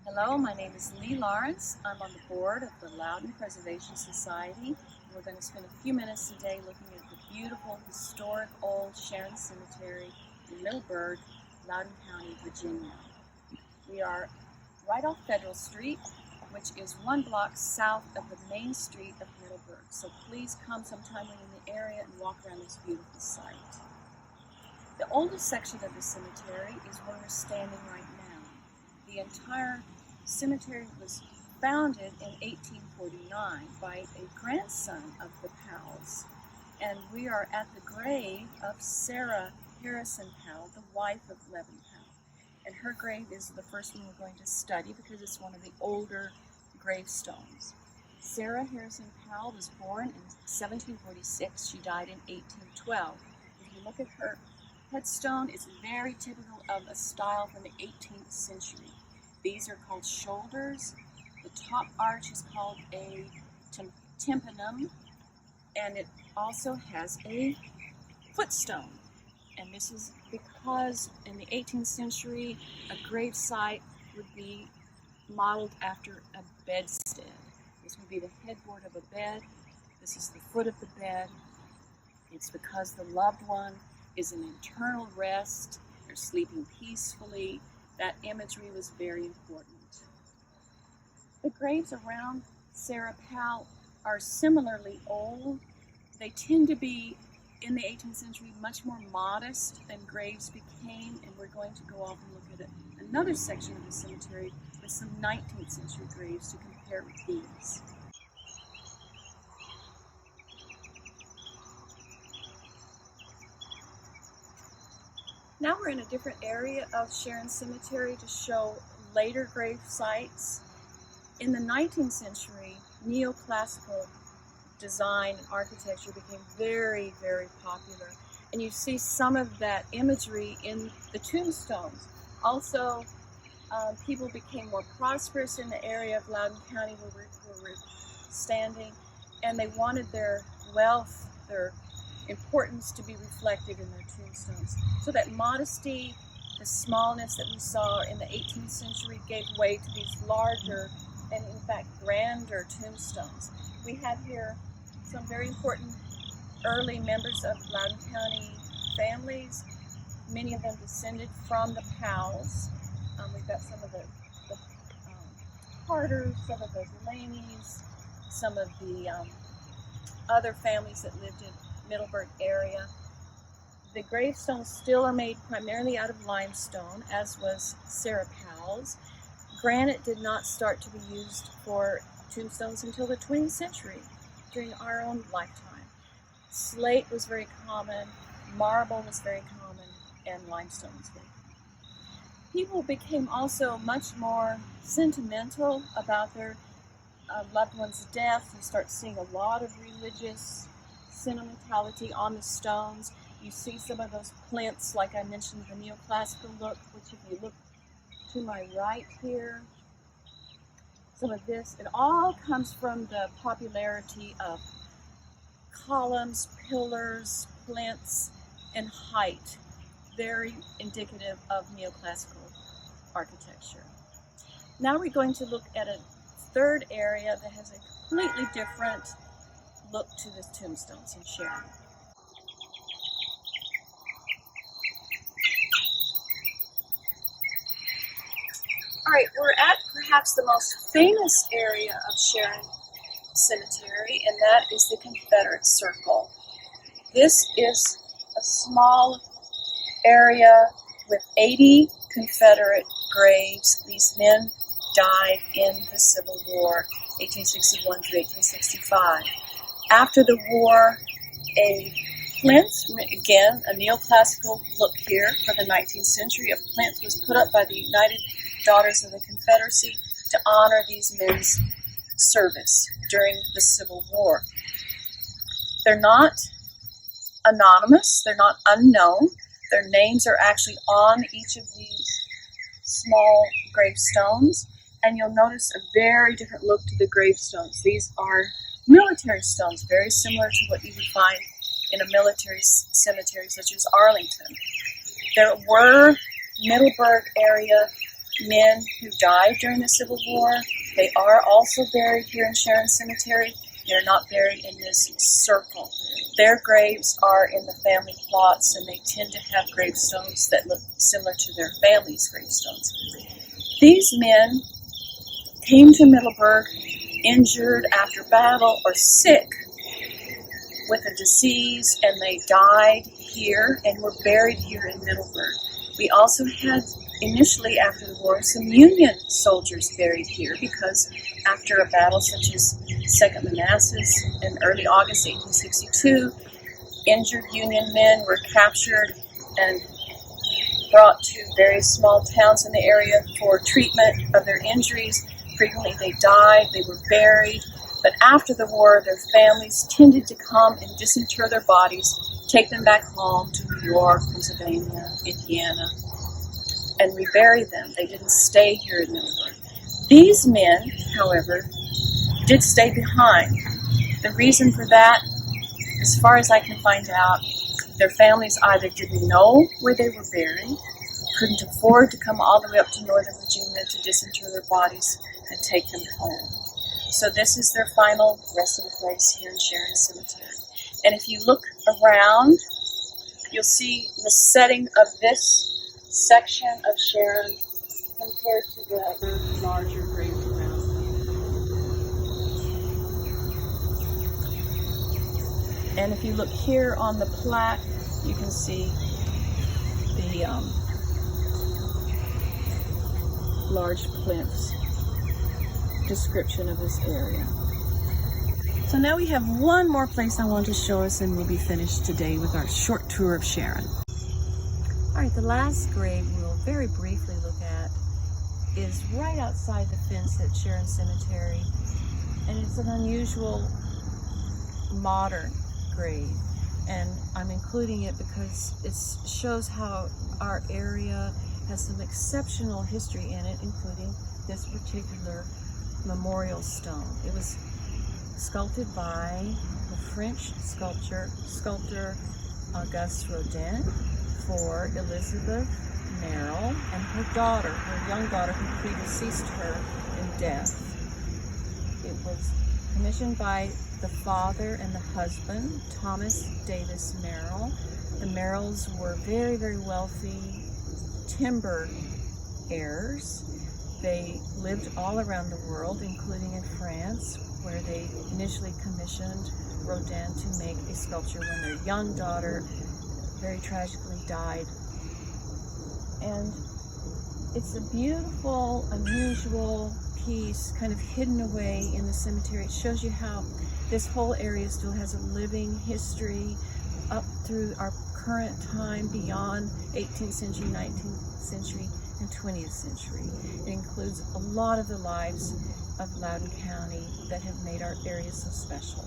Hello, my name is Lee Lawrence. I'm on the board of the Loudon Preservation Society. And we're going to spend a few minutes today looking at the beautiful, historic old Sharon Cemetery in Middleburg, Loudon County, Virginia. We are right off Federal Street, which is 1 block south of the main street of Middleburg. So please come sometime when you're in the area and walk around this beautiful site. The oldest section of the cemetery is where we're standing right now. The entire cemetery was founded in 1849 by a grandson of the Powells, and we are at the grave of Sarah Harrison Powell, the wife of Levin Powell. And her grave is the first one we're going to study because it's one of the older gravestones. Sarah Harrison Powell was born in 1746. She died in 1812. If you look at her headstone, it's very typical of a style from the 18th century. These are called shoulders. The top arch is called a tympanum, and it also has a footstone. And this is because in the 18th century, a grave site would be modeled after a bedstead. This would be the headboard of a bed. This is the foot of the bed. It's because the loved one is in eternal rest. They're sleeping peacefully. That imagery was very important. The graves around Sarah Powell are similarly old. They tend to be, in the 18th century, much more modest than graves became, and we're going to go off and look at another section of the cemetery with some 19th century graves to compare with these. Now we're in a different area of Sharon Cemetery to show later grave sites. In the 19th century, neoclassical design and architecture became very, very popular. And you see some of that imagery in the tombstones. Also, people became more prosperous in the area of Loudon County where we're standing, and they wanted their wealth, their importance to be reflected in their tombstones. So that modesty, the smallness that we saw in the 18th century gave way to these larger and in fact grander tombstones. We have here some very important early members of Loudon County families. Many of them descended from the Powells. We've got some of the Carters, some of the Delaney's, some of the other families that lived in Middleburg area. The gravestones still are made primarily out of limestone, as was Sarah Powell's. Granite did not start to be used for tombstones until the 20th century, during our own lifetime. Slate was very common, marble was very common, and limestone was very common. People became also much more sentimental about their loved one's death. You start seeing a lot of religious sentimentality on the stones. You see some of those plinths, like I mentioned, the neoclassical look, which if you look to my right here, some of this, it all comes from the popularity of columns, pillars, plinths, and height, very indicative of neoclassical architecture. Now we're going to look at a third area that has a completely different look to the tombstones in Sharon. All right, we're at perhaps the most famous area of Sharon Cemetery, and that is the Confederate Circle. This is a small area with 80 Confederate graves. These men died in the Civil War, 1861 through 1865. After the war, a plinth, again, a neoclassical look here for the 19th century, a plinth was put up by the United Daughters of the Confederacy to honor these men's service during the Civil War. They're not anonymous, they're not unknown. Their names are actually on each of these small gravestones, and you'll notice a very different look to the gravestones. These are military stones, very similar to what you would find in a military cemetery such as Arlington. There were Middleburg area men who died during the Civil War. They are also buried here in Sharon Cemetery. They're not buried in this circle. Their graves are in the family plots, and they tend to have gravestones that look similar to their family's gravestones. These men came to Middleburg injured after battle or sick with a disease, and they died here and were buried here in Middleburg. We also had, initially after the war, some Union soldiers buried here because after a battle such as Second Manassas in early August 1862, injured Union men were captured and brought to various small towns in the area for treatment of their injuries. Frequently they died, they were buried, but after the war their families tended to come and disinter their bodies, take them back home to New York, Pennsylvania, Indiana, and rebury them. They didn't stay here in Middleburg. These men, however, did stay behind. The reason for that, as far as I can find out, their families either didn't know where they were buried, couldn't afford to come all the way up to Northern Virginia to disinter their bodies and take them home. So this is their final resting place here in Sharon Cemetery. And if you look around, you'll see the setting of this section of Sharon compared to the larger graves around. And if you look here on the plaque, you can see the large plinths description of this area. So now we have one more place I want to show us, and we'll be finished today with our short tour of Sharon. All right, the last grave we'll very briefly look at is right outside the fence at Sharon Cemetery, and it's an unusual modern grave, and I'm including it because it shows how our area has some exceptional history in it, including this particular memorial stone. It was sculpted by the French sculptor Auguste Rodin for Elizabeth Merrill and her daughter, her young daughter, who predeceased her in death. It was commissioned by the father and the husband, Thomas Davis Merrill. The Merrills were very, very wealthy timber heirs. They lived all around the world, including in France, where they initially commissioned Rodin to make a sculpture when their young daughter very tragically died. And it's a beautiful, unusual piece, kind of hidden away in the cemetery. It shows you how this whole area still has a living history up through our current time, beyond 18th century, 19th century, and 20th century. It includes a lot of the lives of Loudoun County that have made our area so special.